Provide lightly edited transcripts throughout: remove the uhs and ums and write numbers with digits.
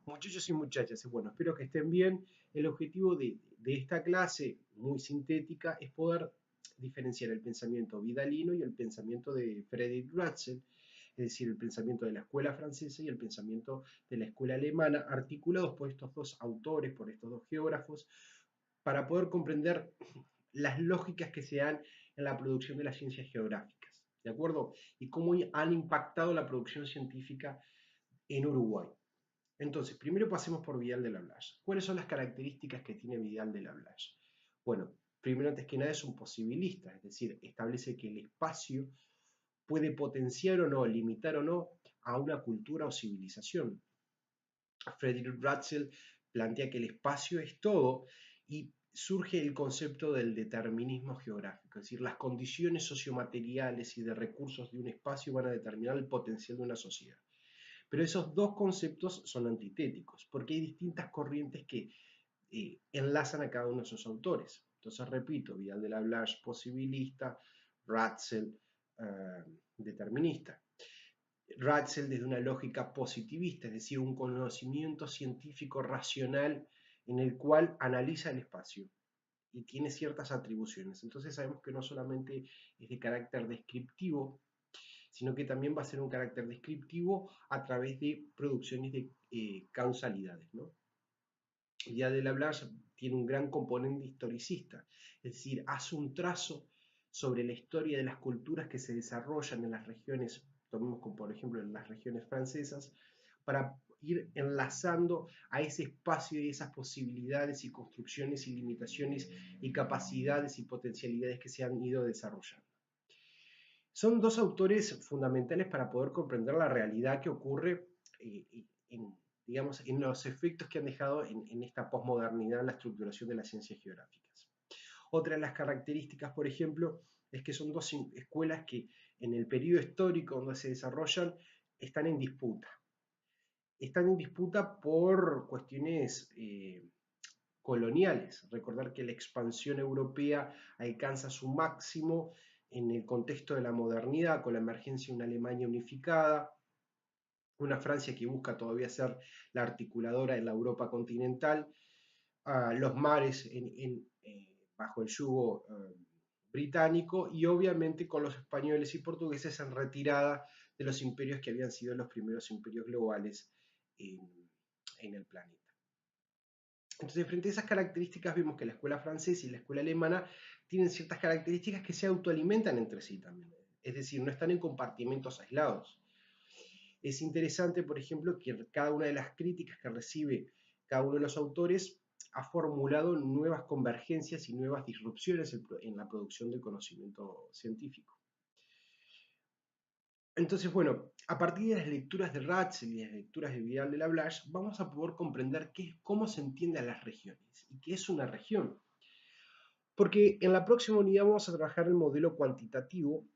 Muchachos y muchachas, bueno, espero que estén bien. El objetivo de esta clase muy sintética es poder diferenciar el pensamiento vidalino y el pensamiento de Friedrich Ratzel, es decir, el pensamiento de la escuela francesa y el pensamiento de la escuela alemana, articulados por estos dos autores, por estos dos geógrafos, para poder comprender las lógicas que se dan en la producción de las ciencias geográficas, ¿de acuerdo? Y cómo han impactado la producción científica en Uruguay. Entonces, primero pasemos por Vidal de Lablache. ¿Cuáles son las características que tiene Vidal de Lablache? Bueno, primero antes que nada es un posibilista, es decir, establece que el espacio puede potenciar o no, limitar o no a una cultura o civilización. Friedrich Ratzel plantea que el espacio es todo y surge el concepto del determinismo geográfico, es decir, las condiciones sociomateriales y de recursos de un espacio van a determinar el potencial de una sociedad. Pero esos dos conceptos son antitéticos, porque hay distintas corrientes que enlazan a cada uno de esos autores. Entonces, repito, Vidal de Lablache, posibilista, Ratzel, determinista. Ratzel desde una lógica positivista, es decir, un conocimiento científico racional en el cual analiza el espacio y tiene ciertas atribuciones. Entonces sabemos que no solamente es de carácter descriptivo, sino que también va a ser un carácter descriptivo a través de producciones de causalidades, ¿no? Vidal de Lablache tiene un gran componente historicista, es decir, hace un trazo sobre la historia de las culturas que se desarrollan en las regiones, tomemos como por ejemplo en las regiones francesas, para ir enlazando a ese espacio y esas posibilidades y construcciones y limitaciones y capacidades y potencialidades que se han ido desarrollando. Son dos autores fundamentales para poder comprender la realidad que ocurre en, digamos, en los efectos que han dejado en esta posmodernidad en la estructuración de las ciencias geográficas. Otra de las características, por ejemplo, es que son dos escuelas que en el periodo histórico donde se desarrollan están en disputa. Están en disputa por cuestiones coloniales. Recordar que la expansión europea alcanza su máximo en el contexto de la modernidad, con la emergencia de una Alemania unificada, una Francia que busca todavía ser la articuladora en la Europa continental, los mares bajo el yugo británico y obviamente con los españoles y portugueses en retirada de los imperios que habían sido los primeros imperios globales en el planeta. Entonces, frente a esas características, vemos que la escuela francesa y la escuela alemana tienen ciertas características que se autoalimentan entre sí también. Es decir, no están en compartimentos aislados. Es interesante, por ejemplo, que cada una de las críticas que recibe cada uno de los autores ha formulado nuevas convergencias y nuevas disrupciones en la producción del conocimiento científico. Entonces, bueno, a partir de las lecturas de Ratzel y las lecturas de Vidal de Lablache, vamos a poder comprender cómo se entienden las regiones y qué es una región. Porque en la próxima unidad vamos a trabajar el modelo cuantitativo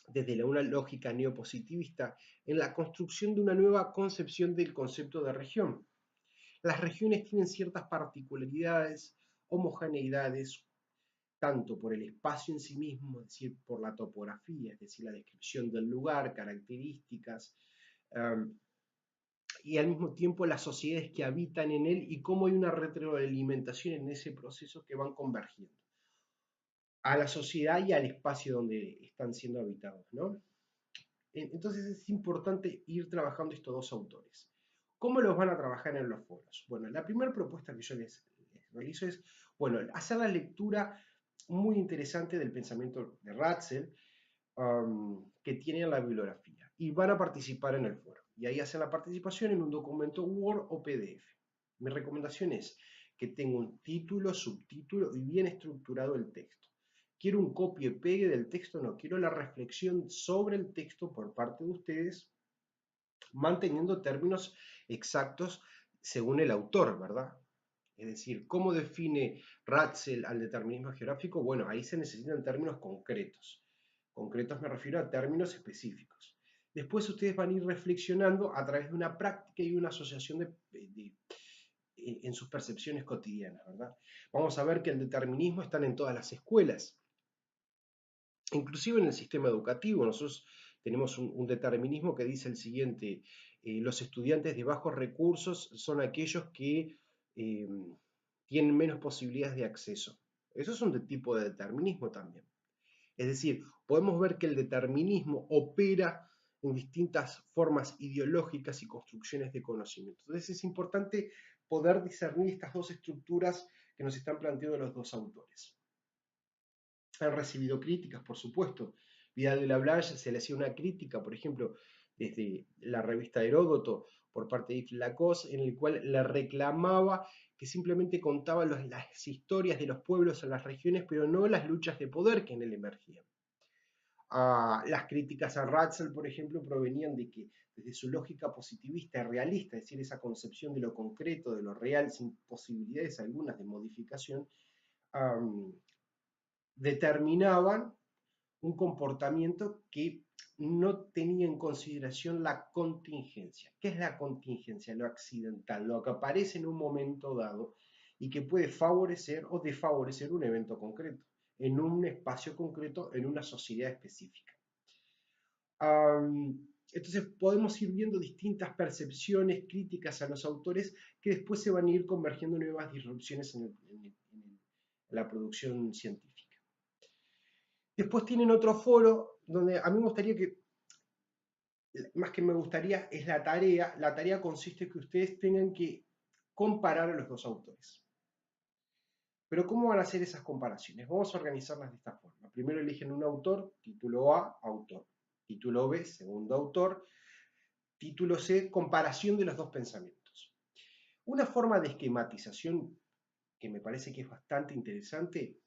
desde una lógica neopositivista en la construcción de una nueva concepción del concepto de región. Las regiones tienen ciertas particularidades, homogeneidades, tanto por el espacio en sí mismo, es decir, por la topografía, es decir, la descripción del lugar, características, um, y al mismo tiempo las sociedades que habitan en él y cómo hay una retroalimentación en ese proceso que van convergiendo a la sociedad y al espacio donde están siendo habitados, ¿no? Entonces es importante ir trabajando estos dos autores. ¿Cómo los van a trabajar en los foros? Bueno, la primera propuesta que yo les realizo es, bueno, hacer la lectura muy interesante del pensamiento de Ratzel, que tiene la bibliografía, y van a participar en el foro. Y ahí hacen la participación en un documento Word o PDF. Mi recomendación es que tenga un título, subtítulo y bien estructurado el texto. Quiero un copio y pegue del texto, no, quiero la reflexión sobre el texto por parte de ustedes, manteniendo términos exactos según el autor, ¿verdad? Es decir, ¿cómo define Ratzel al determinismo geográfico? Bueno, ahí se necesitan términos concretos. Concretos me refiero a términos específicos. Después ustedes van a ir reflexionando a través de una práctica y una asociación en sus percepciones cotidianas, ¿verdad? Vamos a ver que el determinismo está en todas las escuelas, inclusive en el sistema educativo. Nosotros tenemos un determinismo que dice el siguiente: los estudiantes de bajos recursos son aquellos que eh, tienen menos posibilidades de acceso. Eso es un tipo de determinismo también. Es decir, podemos ver que el determinismo opera en distintas formas ideológicas y construcciones de conocimiento. Entonces es importante poder discernir estas dos estructuras que nos están planteando los dos autores. Han recibido críticas, por supuesto. Vidal de la Blanche se le hacía una crítica, por ejemplo, desde la revista Heródoto, por parte de Yves Lacoste, en el cual le reclamaba que simplemente contaba las historias de los pueblos en las regiones, pero no las luchas de poder que en él emergían. Las críticas a Ratzel, por ejemplo, provenían de que desde su lógica positivista y realista, es decir, esa concepción de lo concreto, de lo real, sin posibilidades algunas de modificación, determinaban un comportamiento que no tenía en consideración la contingencia. ¿Qué es la contingencia? Lo accidental, lo que aparece en un momento dado y que puede favorecer o desfavorecer un evento concreto, en un espacio concreto, en una sociedad específica. Entonces podemos ir viendo distintas percepciones críticas a los autores que después se van a ir convergiendo en nuevas disrupciones en la producción científica. Después tienen otro foro donde a mí me gustaría que, más que me gustaría, es la tarea. La tarea consiste en que ustedes tengan que comparar a los dos autores. Pero ¿cómo van a hacer esas comparaciones? Vamos a organizarlas de esta forma. Primero eligen un autor, título A, autor. Título B, segundo autor. Título C, comparación de los dos pensamientos. Una forma de esquematización que me parece que es bastante interesante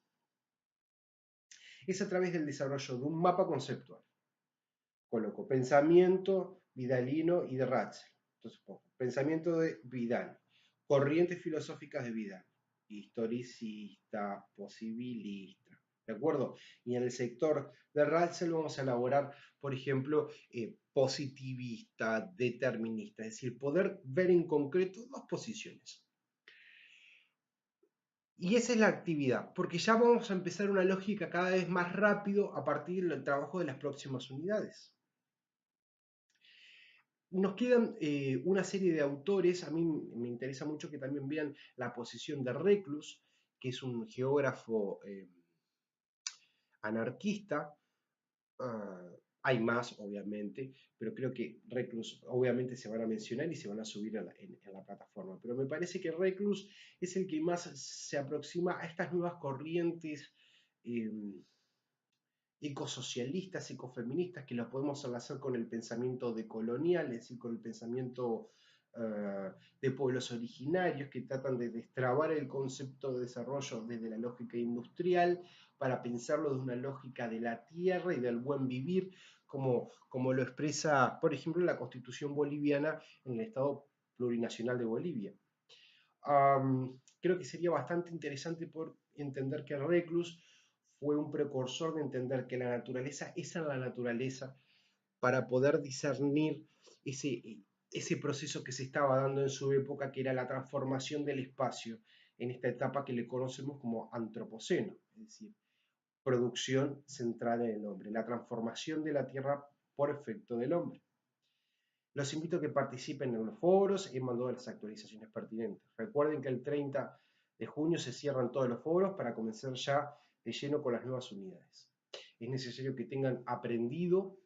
es a través del desarrollo de un mapa conceptual. Coloco pensamiento vidalino y de Ratzel. Entonces pongo pensamiento de Vidal, corrientes filosóficas de Vidal, historicista, posibilista, ¿de acuerdo? Y en el sector de Ratzel vamos a elaborar, por ejemplo, positivista, determinista, es decir, poder ver en concreto dos posiciones. Y esa es la actividad, porque ya vamos a empezar una lógica cada vez más rápido a partir del trabajo de las próximas unidades. Nos quedan una serie de autores, a mí me interesa mucho que también vean la posición de Reclus, que es un geógrafo anarquista. Hay más, obviamente, pero creo que Reclus obviamente se van a mencionar y se van a subir en la plataforma. Pero me parece que Reclus es el que más se aproxima a estas nuevas corrientes eh, ecosocialistas, ecofeministas, que lo podemos enlazar con el pensamiento decolonial, es decir, con el pensamiento de pueblos originarios que tratan de destrabar el concepto de desarrollo desde la lógica industrial para pensarlo de una lógica de la tierra y del buen vivir, como lo expresa, por ejemplo, la Constitución boliviana en el Estado plurinacional de Bolivia. Creo que sería bastante interesante poder entender que el Reclus fue un precursor de entender que la naturaleza es la naturaleza para poder discernir ese proceso que se estaba dando en su época, que era la transformación del espacio en esta etapa que le conocemos como antropoceno, es decir, producción centrada en el hombre, la transformación de la Tierra por efecto del hombre. Los invito a que participen en los foros y mando las actualizaciones pertinentes. Recuerden que el 30 de junio se cierran todos los foros para comenzar ya de lleno con las nuevas unidades. Es necesario que tengan aprendido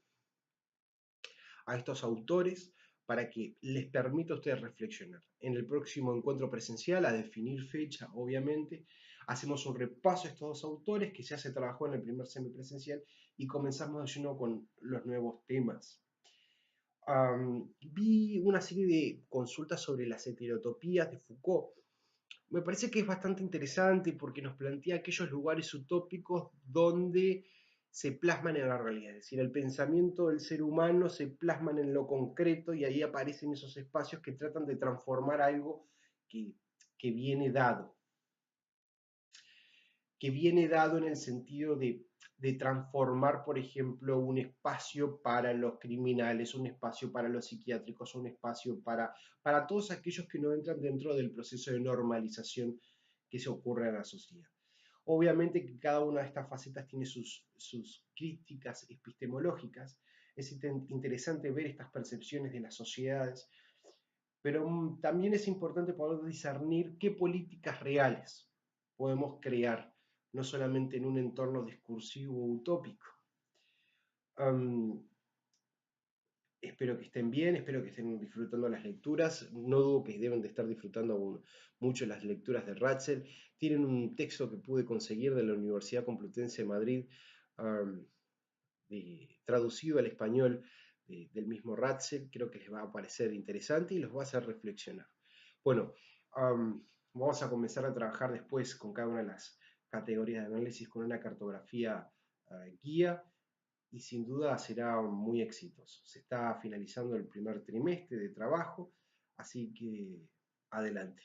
a estos autores para que les permita a ustedes reflexionar. En el próximo encuentro presencial, a definir fecha, obviamente, hacemos un repaso a estos dos autores que ya se trabajó en el primer semipresencial y comenzamos de lleno con los nuevos temas. Vi una serie de consultas sobre las heterotopías de Foucault. Me parece que es bastante interesante porque nos plantea aquellos lugares utópicos donde se plasman en la realidad, es decir, el pensamiento del ser humano se plasman en lo concreto y ahí aparecen esos espacios que tratan de transformar algo que, que viene dado, en el sentido de transformar, por ejemplo, un espacio para los criminales, un espacio para los psiquiátricos, un espacio para todos aquellos que no entran dentro del proceso de normalización que se ocurre en la sociedad. Obviamente que cada una de estas facetas tiene sus críticas epistemológicas, Es interesante ver estas percepciones de las sociedades, pero también es importante poder discernir qué políticas reales podemos crear, no solamente en un entorno discursivo o utópico. Um, Espero que estén bien, espero que estén disfrutando las lecturas. No dudo que deben de estar disfrutando mucho las lecturas de Ratzel. Tienen un texto que pude conseguir de la Universidad Complutense de Madrid, um, traducido al español del mismo Ratzel. Creo que les va a parecer interesante y los va a hacer reflexionar. Bueno, vamos a comenzar a trabajar después con cada una de las categorías de análisis con una cartografía guía y sin duda será muy exitoso. Se está finalizando el primer trimestre de trabajo, así que adelante.